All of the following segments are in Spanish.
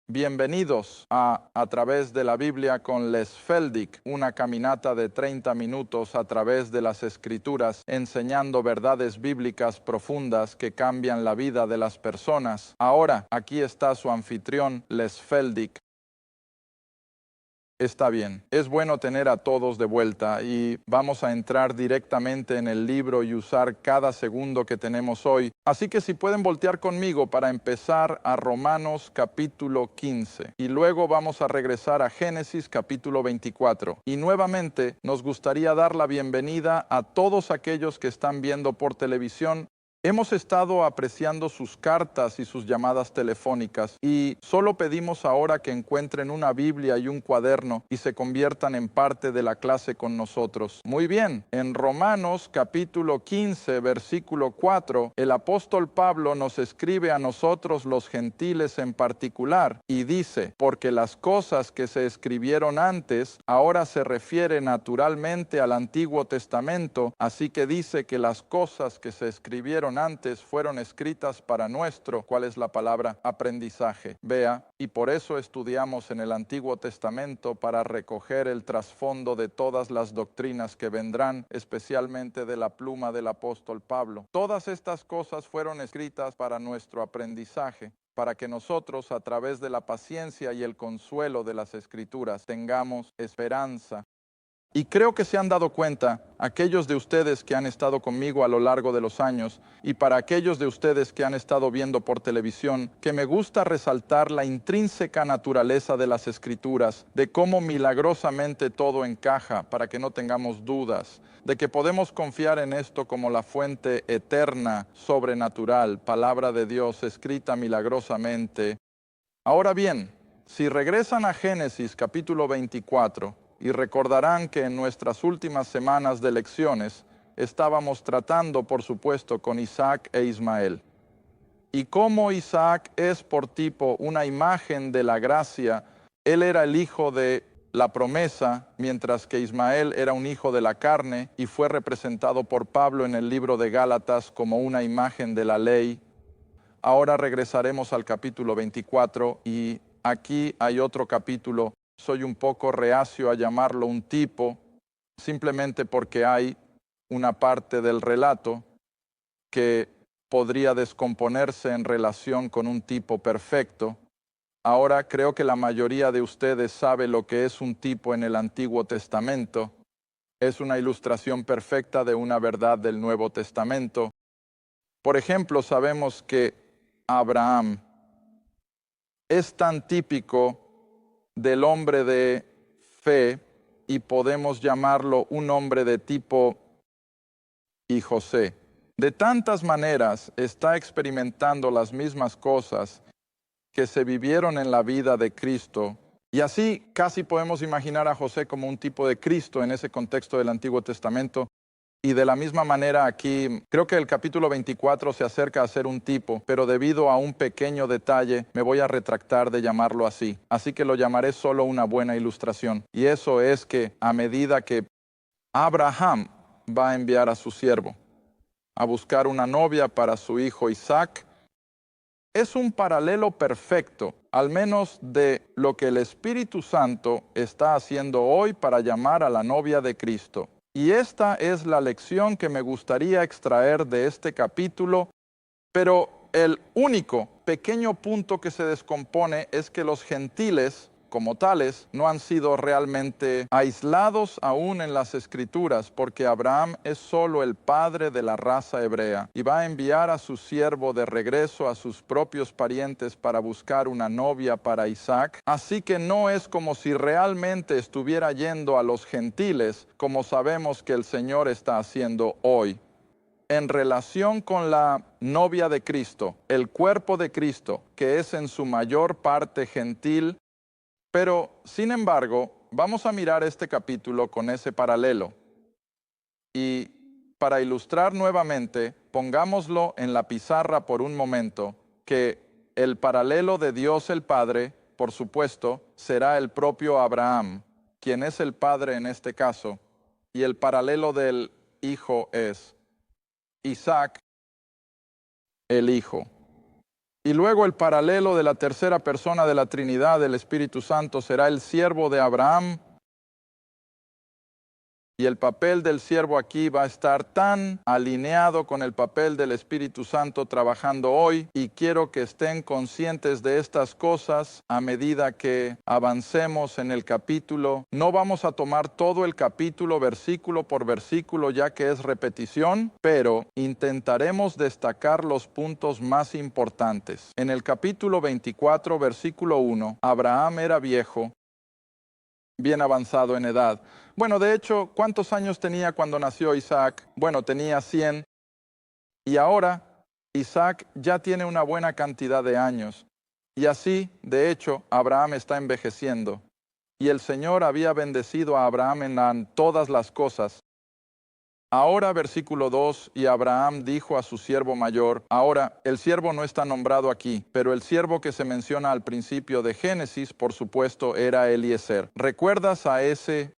Bienvenidos a través de la Biblia con Les Feldick, una caminata de 30 minutos a través de las Escrituras, enseñando verdades bíblicas profundas que cambian la vida de las personas. Ahora, aquí está su anfitrión, Les Feldick. Está bien, es bueno tener a todos de vuelta y vamos a entrar directamente en el libro y usar cada segundo que tenemos hoy. Así que si pueden voltear conmigo para empezar a Romanos capítulo 15 y luego vamos a regresar a Génesis capítulo 24. Y nuevamente nos gustaría dar la bienvenida a todos aquellos que están viendo por televisión. Hemos estado apreciando sus cartas y sus llamadas telefónicas y solo pedimos ahora que encuentren una Biblia y un cuaderno y se conviertan en parte de la clase con nosotros. Muy bien, en Romanos capítulo 15, versículo 4, el apóstol Pablo nos escribe a nosotros los gentiles en particular y dice, porque las cosas que se escribieron antes ahora se refiere naturalmente al Antiguo Testamento, así que dice que las cosas que se escribieron antes fueron escritas para nuestro, ¿cuál es la palabra? Aprendizaje. Vea, y por eso estudiamos en el Antiguo Testamento para recoger el trasfondo de todas las doctrinas que vendrán, especialmente de la pluma del apóstol Pablo. Todas estas cosas fueron escritas para nuestro aprendizaje, para que nosotros, a través de la paciencia y el consuelo de las Escrituras, tengamos esperanza. Y creo que se han dado cuenta, aquellos de ustedes que han estado conmigo a lo largo de los años, y para aquellos de ustedes que han estado viendo por televisión, que me gusta resaltar la intrínseca naturaleza de las Escrituras, de cómo milagrosamente todo encaja para que no tengamos dudas, de que podemos confiar en esto como la fuente eterna, sobrenatural, palabra de Dios escrita milagrosamente. Ahora bien, si regresan a Génesis capítulo 24, y recordarán que en nuestras últimas semanas de lecciones estábamos tratando, por supuesto, con Isaac e Ismael. Y como Isaac es por tipo una imagen de la gracia, él era el hijo de la promesa, mientras que Ismael era un hijo de la carne y fue representado por Pablo en el libro de Gálatas como una imagen de la ley. Ahora regresaremos al capítulo 24 y aquí hay otro capítulo. Soy un poco reacio a llamarlo un tipo, simplemente porque hay una parte del relato que podría descomponerse en relación con un tipo perfecto. Ahora creo que la mayoría de ustedes sabe lo que es un tipo en el Antiguo Testamento. Es una ilustración perfecta de una verdad del Nuevo Testamento. Por ejemplo, sabemos que Abraham es tan típico del hombre de fe y podemos llamarlo un hombre de tipo y José. De tantas maneras está experimentando las mismas cosas que se vivieron en la vida de Cristo. Y así casi podemos imaginar a José como un tipo de Cristo en ese contexto del Antiguo Testamento. Y de la misma manera aquí, creo que el capítulo 24 se acerca a ser un tipo, pero debido a un pequeño detalle me voy a retractar de llamarlo así. Así que lo llamaré solo una buena ilustración. Y eso es que a medida que Abraham va a enviar a su siervo a buscar una novia para su hijo Isaac, es un paralelo perfecto, al menos de lo que el Espíritu Santo está haciendo hoy para llamar a la novia de Cristo. Y esta es la lección que me gustaría extraer de este capítulo, pero el único pequeño punto que se descompone es que los gentiles, como tales, no han sido realmente aislados aún en las Escrituras, porque Abraham es solo el padre de la raza hebrea y va a enviar a su siervo de regreso a sus propios parientes para buscar una novia para Isaac. Así que no es como si realmente estuviera yendo a los gentiles, como sabemos que el Señor está haciendo hoy. En relación con la novia de Cristo, el cuerpo de Cristo, que es en su mayor parte gentil, pero sin embargo, vamos a mirar este capítulo con ese paralelo. Y para ilustrar nuevamente, pongámoslo en la pizarra por un momento, que el paralelo de Dios el Padre, por supuesto, será el propio Abraham, quien es el Padre en este caso, y el paralelo del Hijo es Isaac, el Hijo. Y luego el paralelo de la tercera persona de la Trinidad, del Espíritu Santo, será el siervo de Abraham. Y el papel del siervo aquí va a estar tan alineado con el papel del Espíritu Santo trabajando hoy. Y quiero que estén conscientes de estas cosas a medida que avancemos en el capítulo. No vamos a tomar todo el capítulo versículo por versículo, ya que es repetición, pero intentaremos destacar los puntos más importantes. En el capítulo 24, versículo 1, Abraham era viejo, bien avanzado en edad. Bueno, de hecho, ¿cuántos años tenía cuando nació Isaac? Bueno, tenía 100. Y ahora Isaac ya tiene una buena cantidad de años. Y así, de hecho, Abraham está envejeciendo. Y el Señor había bendecido a Abraham en todas las cosas. Ahora, versículo 2, y Abraham dijo a su siervo mayor, ahora, el siervo no está nombrado aquí, pero el siervo que se menciona al principio de Génesis, por supuesto, era Eliezer. ¿Recuerdas a ese?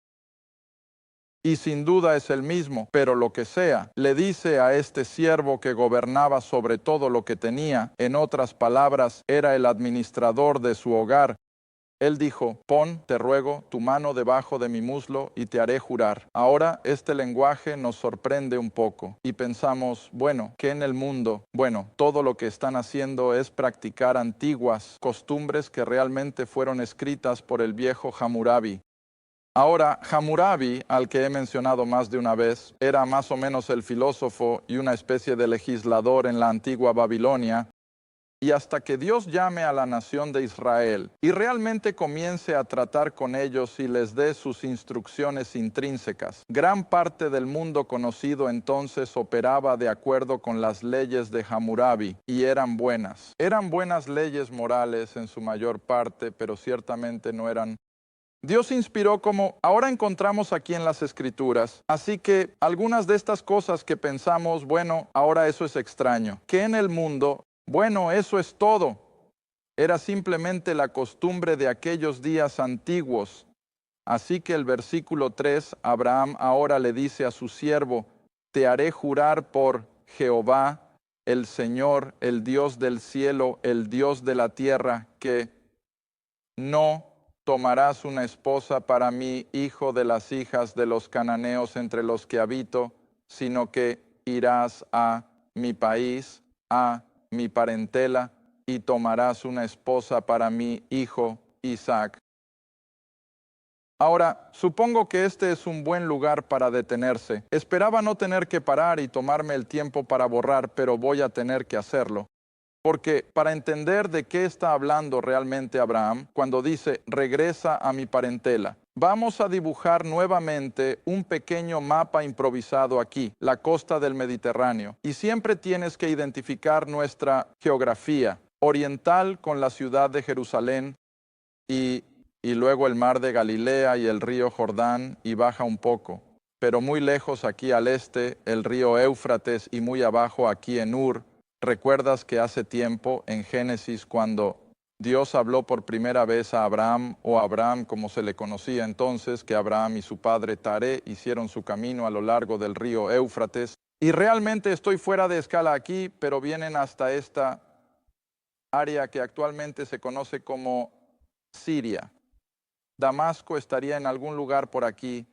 Y sin duda es el mismo, pero lo que sea, le dice a este siervo que gobernaba sobre todo lo que tenía, en otras palabras, era el administrador de su hogar. Él dijo, pon, te ruego, tu mano debajo de mi muslo y te haré jurar. Ahora este lenguaje nos sorprende un poco y pensamos, bueno, ¿qué en el mundo? Bueno, todo lo que están haciendo es practicar antiguas costumbres que realmente fueron escritas por el viejo Hammurabi. Ahora, Hammurabi, al que he mencionado más de una vez, era más o menos el filósofo y una especie de legislador en la antigua Babilonia. Y hasta que Dios llame a la nación de Israel y realmente comience a tratar con ellos y les dé sus instrucciones intrínsecas, gran parte del mundo conocido entonces operaba de acuerdo con las leyes de Hammurabi y eran buenas. Eran buenas leyes morales en su mayor parte, pero ciertamente no eran. Dios inspiró como ahora encontramos aquí en las Escrituras. Así que algunas de estas cosas que pensamos, bueno, ahora eso es extraño. ¿Qué en el mundo? Bueno, eso es todo. Era simplemente la costumbre de aquellos días antiguos. Así que el versículo 3, Abraham ahora le dice a su siervo, te haré jurar por Jehová, el Señor, el Dios del cielo, el Dios de la tierra, que no tomarás una esposa para mí, hijo de las hijas de los cananeos entre los que habito, sino que irás a mi país, a mi parentela, y tomarás una esposa para mi hijo Isaac. Ahora, supongo que este es un buen lugar para detenerse. Esperaba no tener que parar y tomarme el tiempo para borrar, pero voy a tener que hacerlo. Porque para entender de qué está hablando realmente Abraham, cuando dice, regresa a mi parentela, vamos a dibujar nuevamente un pequeño mapa improvisado aquí, la costa del Mediterráneo. Y siempre tienes que identificar nuestra geografía oriental con la ciudad de Jerusalén y luego el mar de Galilea y el río Jordán y baja un poco. Pero muy lejos aquí al este, el río Éufrates y muy abajo aquí en Ur. ¿Recuerdas que hace tiempo en Génesis cuando Dios habló por primera vez a Abraham, o Abraham como se le conocía entonces, que Abraham y su padre Taré hicieron su camino a lo largo del río Éufrates? Y realmente estoy fuera de escala aquí, pero vienen hasta esta área que actualmente se conoce como Siria. Damasco estaría en algún lugar por aquí.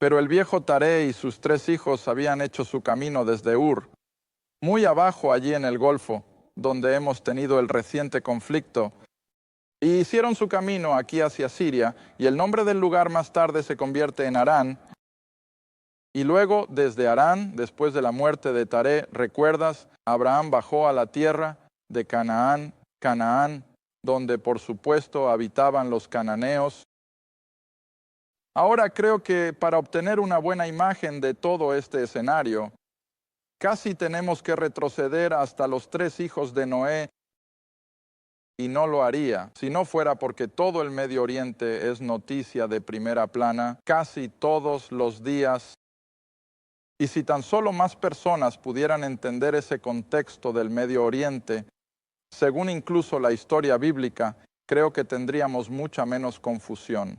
Pero el viejo Taré y sus 3 hijos habían hecho su camino desde Ur, muy abajo allí en el Golfo, donde hemos tenido el reciente conflicto, y hicieron su camino aquí hacia Siria, y el nombre del lugar más tarde se convierte en Harán, y luego desde Harán, después de la muerte de Taré, ¿recuerdas? Abraham bajó a la tierra de Canaán, donde por supuesto habitaban los cananeos. Ahora creo que para obtener una buena imagen de todo este escenario, casi tenemos que retroceder hasta los 3 hijos de Noé, y no lo haría si no fuera porque todo el Medio Oriente es noticia de primera plana casi todos los días. Y si tan solo más personas pudieran entender ese contexto del Medio Oriente, según incluso la historia bíblica, creo que tendríamos mucha menos confusión,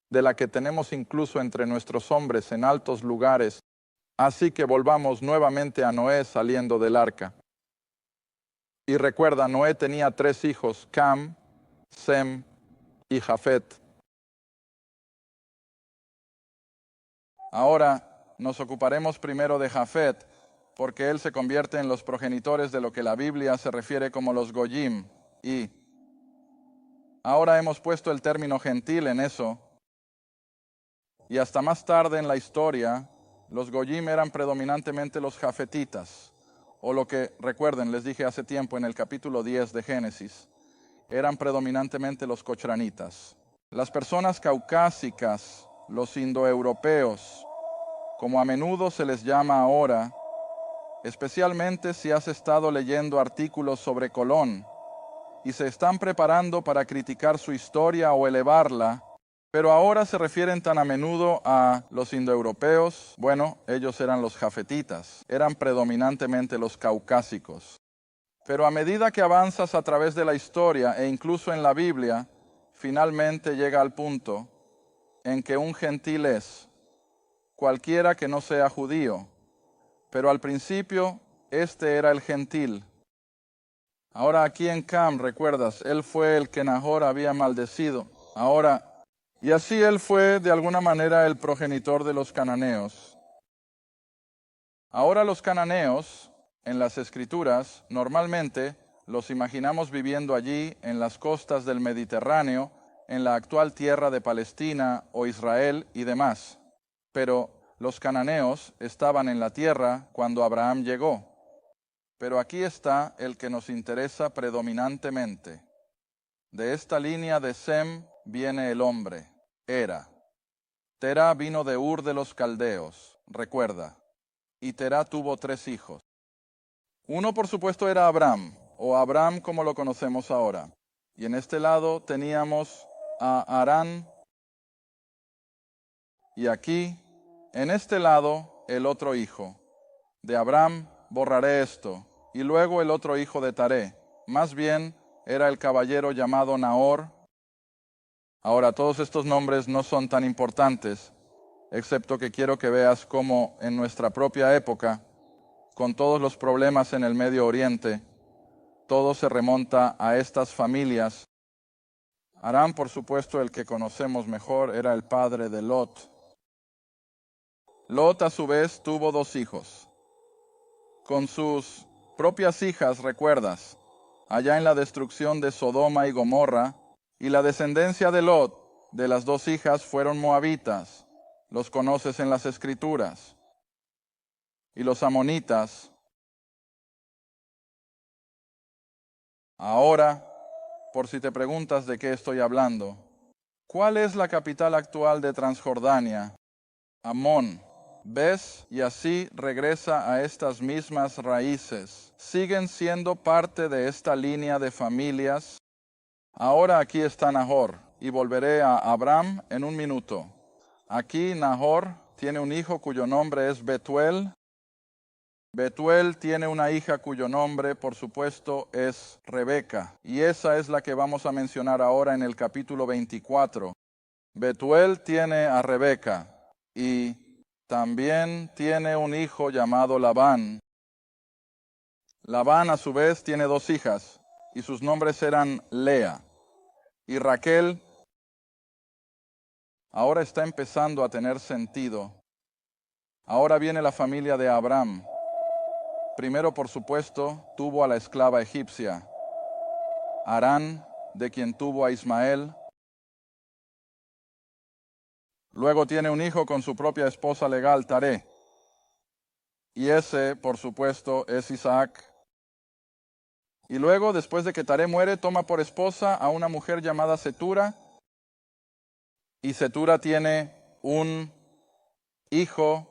de la que tenemos incluso entre nuestros hombres en altos lugares. Así que volvamos nuevamente a Noé saliendo del arca. Y recuerda, Noé tenía 3 hijos, Cam, Sem y Jafet. Ahora nos ocuparemos primero de Jafet, porque él se convierte en los progenitores de lo que la Biblia se refiere como los Goyim. Y ahora hemos puesto el término gentil en eso. Y hasta más tarde en la historia, los Goyim eran predominantemente los jafetitas, o lo que, recuerden, les dije hace tiempo en el capítulo 10 de Génesis, eran predominantemente los cochranitas. Las personas caucásicas, los indoeuropeos, como a menudo se les llama ahora, especialmente si has estado leyendo artículos sobre Colón y se están preparando para criticar su historia o elevarla, pero ahora se refieren tan a menudo a los indoeuropeos. Bueno, ellos eran los jafetitas, eran predominantemente los caucásicos. Pero a medida que avanzas a través de la historia e incluso en la Biblia, finalmente llega al punto en que un gentil es cualquiera que no sea judío. Pero al principio, este era el gentil. Ahora aquí en Cam, recuerdas, él fue el que Nahor había maldecido. Y así él fue de alguna manera el progenitor de los cananeos. Ahora los cananeos, en las Escrituras, normalmente los imaginamos viviendo allí en las costas del Mediterráneo, en la actual tierra de Palestina o Israel y demás. Pero los cananeos estaban en la tierra cuando Abraham llegó. Pero aquí está el que nos interesa predominantemente. De esta línea de Sem viene el hombre, Era. Terá vino de Ur de los Caldeos, recuerda. Y Terá tuvo 3 hijos. Uno, por supuesto, era Abram, o Abram como lo conocemos ahora. Y en este lado teníamos a Harán. Y aquí, en este lado, el otro hijo. De Abram borraré esto. Y luego el otro hijo de Taré. Más bien, era el caballero llamado Nahor. Ahora, todos estos nombres no son tan importantes, excepto que quiero que veas cómo en nuestra propia época, con todos los problemas en el Medio Oriente, todo se remonta a estas familias. Aram, por supuesto, el que conocemos mejor, era el padre de Lot. Lot, a su vez, tuvo 2 hijos. Con sus propias hijas, recuerdas, allá en la destrucción de Sodoma y Gomorra, y la descendencia de Lot, de las 2 hijas, fueron moabitas. Los conoces en las Escrituras. Y los amonitas. Ahora, por si te preguntas de qué estoy hablando, ¿cuál es la capital actual de Transjordania? Amón. ¿Ves? Y así regresa a estas mismas raíces. Siguen siendo parte de esta línea de familias. Ahora aquí está Nahor, y volveré a Abram en un minuto. Aquí Nahor tiene un hijo cuyo nombre es Betuel. Betuel tiene una hija cuyo nombre, por supuesto, es Rebeca. Y esa es la que vamos a mencionar ahora en el capítulo 24. Betuel tiene a Rebeca y también tiene un hijo llamado Labán. Labán, a su vez, tiene 2 hijas y sus nombres eran Lea y Raquel. Ahora está empezando a tener sentido. Ahora viene la familia de Abraham. Primero, por supuesto, tuvo a la esclava egipcia, Harán, de quien tuvo a Ismael. Luego tiene un hijo con su propia esposa legal, Taré. Y ese, por supuesto, es Isaac. Y luego, después de que Taré muere, toma por esposa a una mujer llamada Setura. Y Setura tiene un hijo,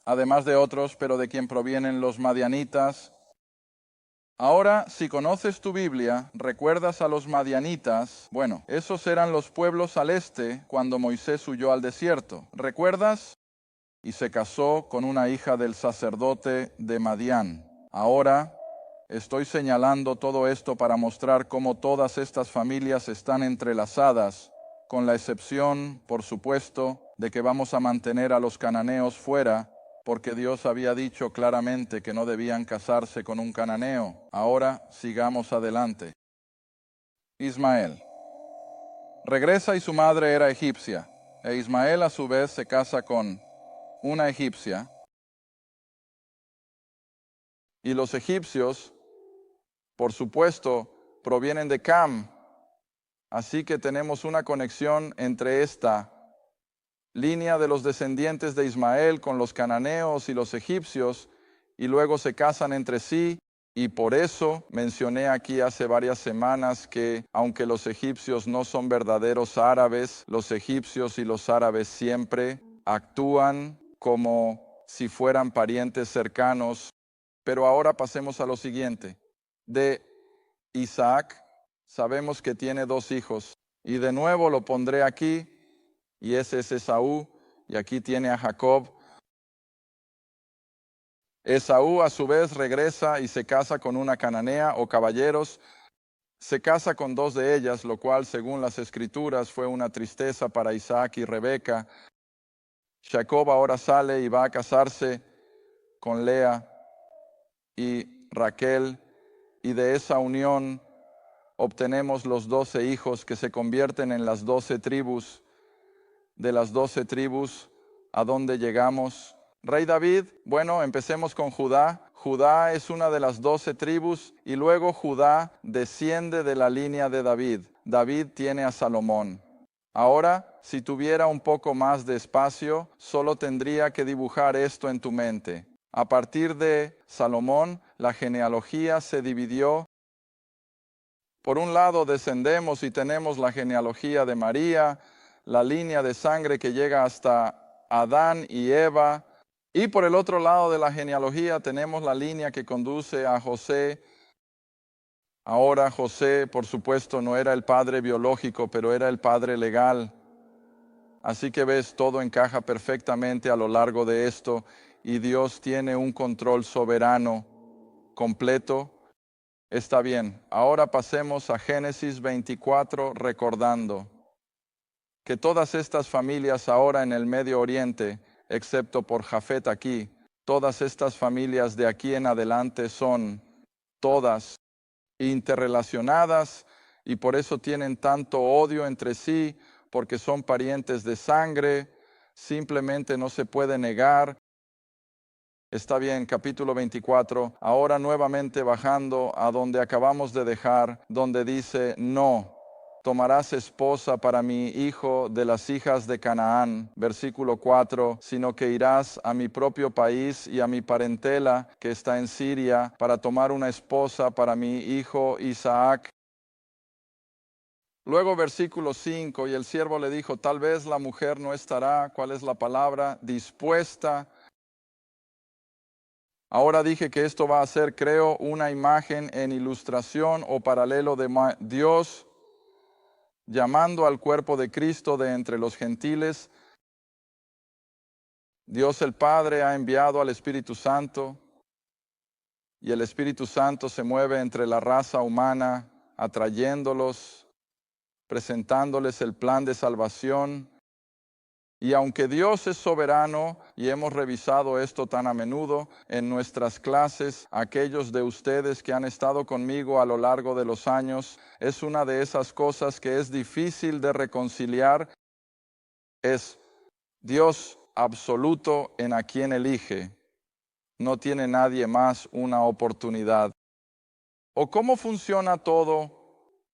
además de otros, pero de quien provienen los madianitas. Ahora, si conoces tu Biblia, recuerdas a los madianitas. Bueno, esos eran los pueblos al este cuando Moisés huyó al desierto. ¿Recuerdas? Y se casó con una hija del sacerdote de Madián. Ahora, estoy señalando todo esto para mostrar cómo todas estas familias están entrelazadas, con la excepción, por supuesto, de que vamos a mantener a los cananeos fuera, porque Dios había dicho claramente que no debían casarse con un cananeo. Ahora sigamos adelante. Ismael. Regresa y su madre era egipcia, e Ismael a su vez se casa con una egipcia. Y los egipcios, por supuesto, provienen de Cam. Así que tenemos una conexión entre esta línea de los descendientes de Ismael con los cananeos y los egipcios, y luego se casan entre sí. Y por eso mencioné aquí hace varias semanas que aunque los egipcios no son verdaderos árabes, los egipcios y los árabes siempre actúan como si fueran parientes cercanos. Pero ahora pasemos a lo siguiente. De Isaac sabemos que tiene 2 hijos, y de nuevo lo pondré aquí, y ese es Esaú, y aquí tiene a Jacob. Esaú a su vez regresa y se casa con una cananea o caballeros. Se casa con 2 de ellas, lo cual según las escrituras fue una tristeza para Isaac y Rebeca. Jacob ahora sale y va a casarse con Lea y Raquel, y de esa unión obtenemos los 12 hijos que se convierten en las 12 tribus. De las 12 tribus, ¿a dónde llegamos? Rey David, bueno, empecemos con Judá. Judá es una de las 12 tribus y luego Judá desciende de la línea de David. David tiene a Salomón. Ahora, si tuviera un poco más de espacio, solo tendría que dibujar esto en tu mente. A partir de Salomón, la genealogía se dividió. Por un lado descendemos y tenemos la genealogía de María, la línea de sangre que llega hasta Adán y Eva. Y por el otro lado de la genealogía tenemos la línea que conduce a José. Ahora José, por supuesto, no era el padre biológico, pero era el padre legal. Así que ves, todo encaja perfectamente a lo largo de esto, y Dios tiene un control soberano completo. Está bien, ahora pasemos a Génesis 24, recordando que todas estas familias ahora en el Medio Oriente, excepto por Jafet aquí, todas estas familias de aquí en adelante son todas interrelacionadas y por eso tienen tanto odio entre sí, porque son parientes de sangre, simplemente no se puede negar. Está bien, capítulo 24, ahora nuevamente bajando a donde acabamos de dejar, donde dice, no, tomarás esposa para mi hijo de las hijas de Canaán, versículo 4, sino que irás a mi propio país y a mi parentela que está en Siria para tomar una esposa para mi hijo Isaac. Luego versículo 5, y el siervo le dijo, tal vez la mujer no estará, ¿cuál es la palabra? Dispuesta. Ahora dije que esto va a ser, creo, una imagen en ilustración o paralelo de Dios llamando al cuerpo de Cristo de entre los gentiles. Dios el Padre ha enviado al Espíritu Santo y el Espíritu Santo se mueve entre la raza humana, atrayéndolos, presentándoles el plan de salvación. Y aunque Dios es soberano, y hemos revisado esto tan a menudo en nuestras clases, aquellos de ustedes que han estado conmigo a lo largo de los años, es una de esas cosas que es difícil de reconciliar, es Dios absoluto en a quien elige. No tiene nadie más una oportunidad. ¿O cómo funciona todo?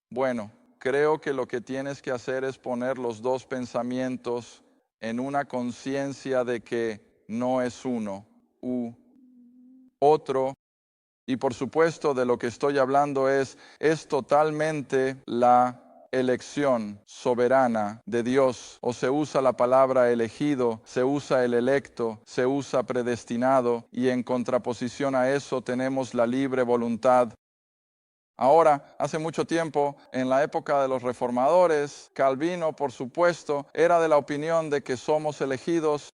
Bueno, creo que lo que tienes que hacer es poner los 2 pensamientos en una conciencia de que no es uno u otro. Y por supuesto de lo que estoy hablando es totalmente la elección soberana de Dios. O se usa la palabra elegido, se usa el electo, se usa predestinado, y en contraposición a eso tenemos la libre voluntad. Ahora, hace mucho tiempo, en la época de los reformadores, Calvino, por supuesto, era de la opinión de que somos elegidos.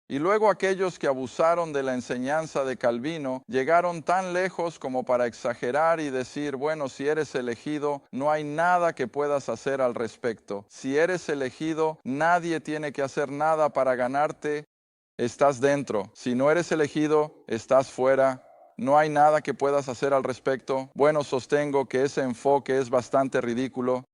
Y luego aquellos que abusaron de la enseñanza de Calvino llegaron tan lejos como para exagerar y decir, bueno, si eres elegido, no hay nada que puedas hacer al respecto. Si eres elegido, nadie tiene que hacer nada para ganarte estás dentro. Si no eres elegido, estás fuera. No hay nada que puedas hacer al respecto. Bueno, sostengo que ese enfoque es bastante ridículo.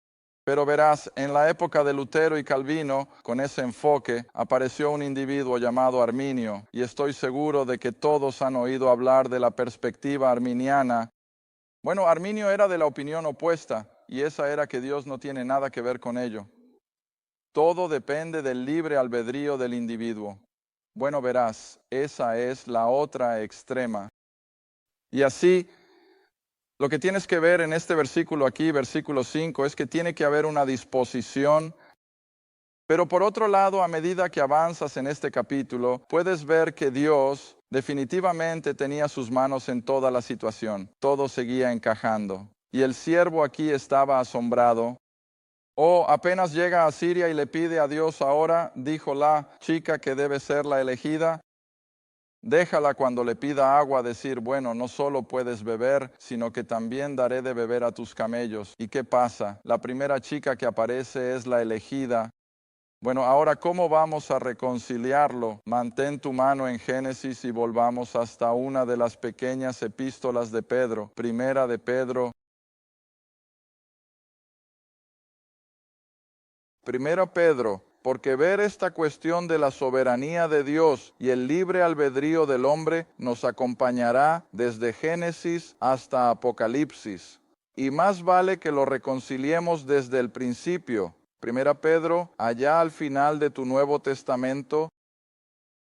Pero verás, en la época de Lutero y Calvino, con ese enfoque, apareció un individuo llamado Arminio, y estoy seguro de que todos han oído hablar de la perspectiva arminiana. Bueno, Arminio era de la opinión opuesta, y esa era que Dios no tiene nada que ver con ello. Todo depende del libre albedrío del individuo. Bueno, verás, esa es la otra extrema. Y así, lo que tienes que ver en este versículo aquí, versículo 5, es que tiene que haber una disposición. Pero por otro lado, a medida que avanzas en este capítulo, puedes ver que Dios definitivamente tenía sus manos en toda la situación. Todo seguía encajando. Y el siervo aquí estaba asombrado. Apenas llega a Siria y le pide a Dios ahora, dijo la chica que debe ser la elegida. Déjala cuando le pida agua decir, bueno, no solo puedes beber, sino que también daré de beber a tus camellos. ¿Y qué pasa? La primera chica que aparece es la elegida. Bueno, ahora, ¿cómo vamos a reconciliarlo? Mantén tu mano en Génesis y volvamos hasta una de las pequeñas epístolas de Pedro, primera de Pedro. Primero Pedro, porque ver esta cuestión de la soberanía de Dios y el libre albedrío del hombre nos acompañará desde Génesis hasta Apocalipsis. Y más vale que lo reconciliemos desde el principio. Primera Pedro, allá al final de tu Nuevo Testamento.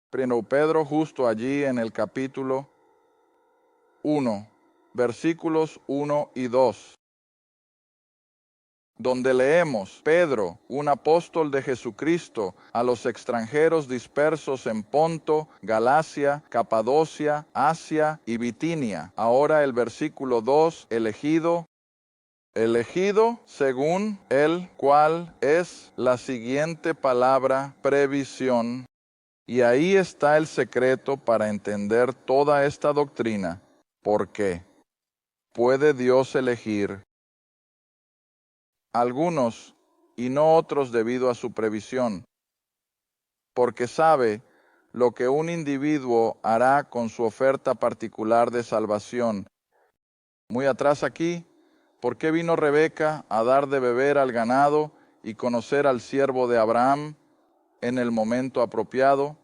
Primero Pedro, justo allí en el capítulo 1, versículos 1 y 2. Donde leemos, Pedro, un apóstol de Jesucristo, a los extranjeros dispersos en Ponto, Galacia, Capadocia, Asia y Bitinia. Ahora el versículo 2, elegido según el cual es la siguiente palabra, previsión. Y ahí está el secreto para entender toda esta doctrina. ¿Por qué? ¿Puede Dios elegir algunos y no otros debido a su previsión? Porque sabe lo que un individuo hará con su oferta particular de salvación. Muy atrás aquí, ¿por qué vino Rebeca a dar de beber al ganado y conocer al siervo de Abraham en el momento apropiado?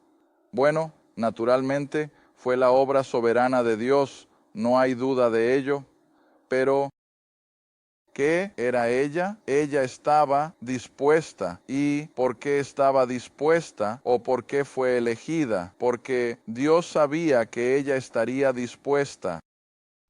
Bueno, naturalmente fue la obra soberana de Dios, no hay duda de ello, pero ¿qué era ella? Ella estaba dispuesta. ¿Y por qué estaba dispuesta o por qué fue elegida? Porque Dios sabía que ella estaría dispuesta.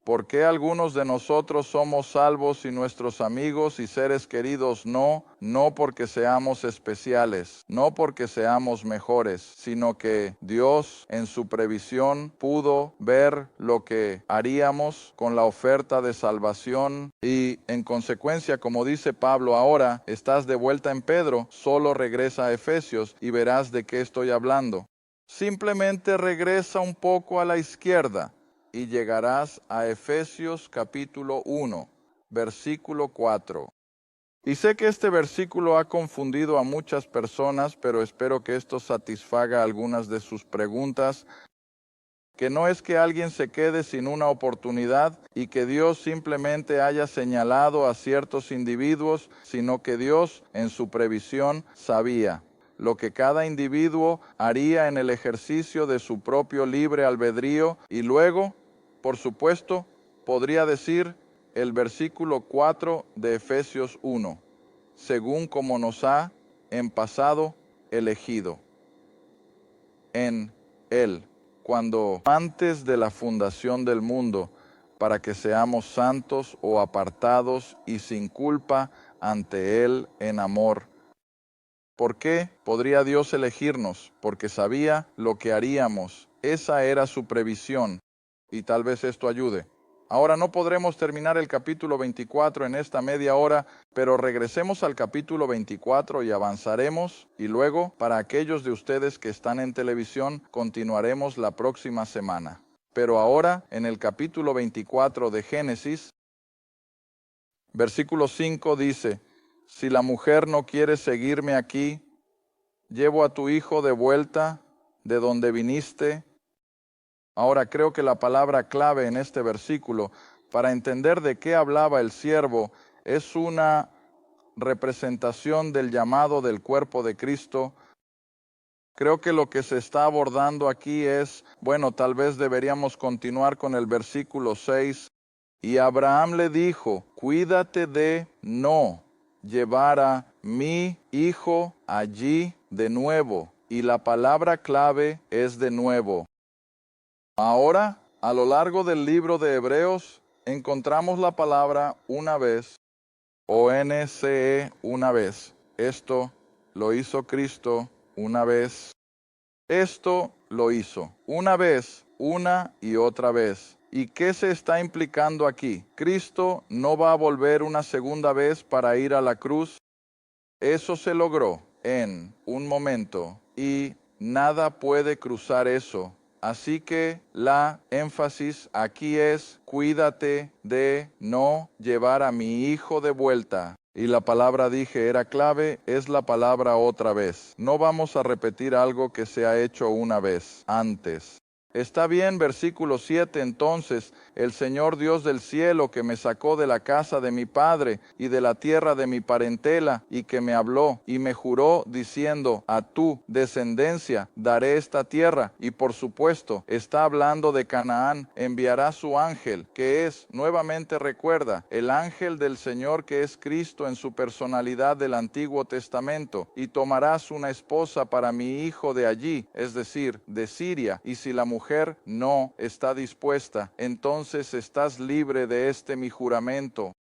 ¿Por qué algunos de nosotros somos salvos y nuestros amigos y seres queridos no? No porque seamos especiales, no porque seamos mejores, sino que Dios en su previsión pudo ver lo que haríamos con la oferta de salvación y en consecuencia, como dice Pablo, ahora estás de vuelta en Pedro, solo regresa a Efesios y verás de qué estoy hablando. Simplemente regresa un poco a la izquierda y llegarás a Efesios capítulo 1, versículo 4. Y sé que este versículo ha confundido a muchas personas, pero espero que esto satisfaga algunas de sus preguntas, que no es que alguien se quede sin una oportunidad y que Dios simplemente haya señalado a ciertos individuos, sino que Dios en su previsión sabía lo que cada individuo haría en el ejercicio de su propio libre albedrío y luego, por supuesto, podría decir el versículo 4 de Efesios 1, según como nos ha en pasado elegido en Él, cuando antes de la fundación del mundo, para que seamos santos o apartados y sin culpa ante Él en amor. ¿Por qué podría Dios elegirnos? Porque sabía lo que haríamos. Esa era su previsión. Y tal vez esto ayude. Ahora no podremos terminar el capítulo 24 en esta media hora, pero regresemos al capítulo 24 y avanzaremos. Y luego, para aquellos de ustedes que están en televisión, continuaremos la próxima semana. Pero ahora, en el capítulo 24 de Génesis, versículo 5 dice: si la mujer no quiere seguirme aquí, llevo a tu hijo de vuelta de donde viniste. Ahora creo que la palabra clave en este versículo, para entender de qué hablaba el siervo, es una representación del llamado del cuerpo de Cristo. Creo que lo que se está abordando aquí es, bueno, tal vez deberíamos continuar con el versículo 6. Y Abraham le dijo, cuídate de no llevar a mi hijo allí de nuevo. Y la palabra clave es de nuevo. Ahora, a lo largo del libro de Hebreos, encontramos la palabra una vez, ONCE una vez. Esto lo hizo Cristo una vez. Esto lo hizo una vez, una y otra vez. ¿Y qué se está implicando aquí? Cristo no va a volver una segunda vez para ir a la cruz. Eso se logró en un momento y nada puede cruzar eso. Así que la énfasis aquí es, cuídate de no llevar a mi hijo de vuelta. Y la palabra dije era clave, es la palabra otra vez. No vamos a repetir algo que se ha hecho una vez antes. Está bien, versículo 7, entonces, el Señor Dios del cielo que me sacó de la casa de mi padre y de la tierra de mi parentela y que me habló y me juró diciendo, a tu descendencia daré esta tierra. Y por supuesto, está hablando de Canaán, enviará su ángel, que es, nuevamente recuerda, el ángel del Señor que es Cristo en su personalidad del Antiguo Testamento, y tomarás una esposa para mi hijo de allí, es decir, de Siria, y si la mujer no está dispuesta, entonces estás libre de este mi juramento.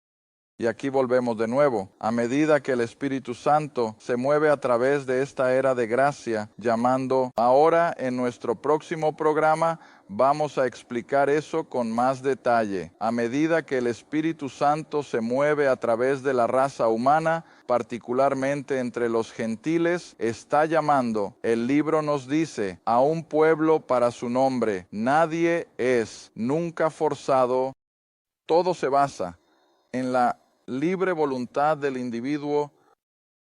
Y aquí volvemos de nuevo. A medida que el Espíritu Santo se mueve a través de esta era de gracia, llamando ahora en nuestro próximo programa, vamos a explicar eso con más detalle. A medida que el Espíritu Santo se mueve a través de la raza humana, particularmente entre los gentiles, está llamando, el libro nos dice, a un pueblo para su nombre. Nadie es nunca forzado. Todo se basa en la libre voluntad del individuo,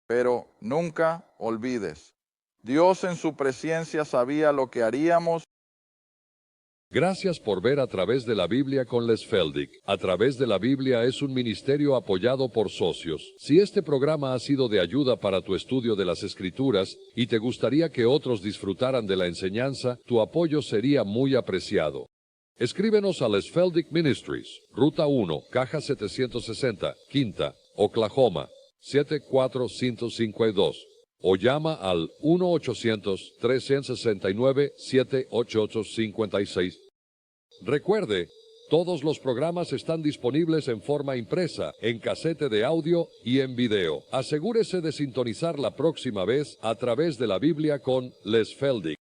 pero nunca olvides, Dios en su presencia sabía lo que haríamos. Gracias por ver A Través de la Biblia con Les Feldick. A Través de la Biblia es un ministerio apoyado por socios. Si este programa ha sido de ayuda para tu estudio de las Escrituras y te gustaría que otros disfrutaran de la enseñanza, tu apoyo sería muy apreciado. Escríbenos a Les Feldick Ministries, Ruta 1, Caja 760, Quinta, Oklahoma, 74552. O llama al 1-800-369-78856. Recuerde, todos los programas están disponibles en forma impresa, en casete de audio y en video. Asegúrese de sintonizar la próxima vez A Través de la Biblia con Les Feldick.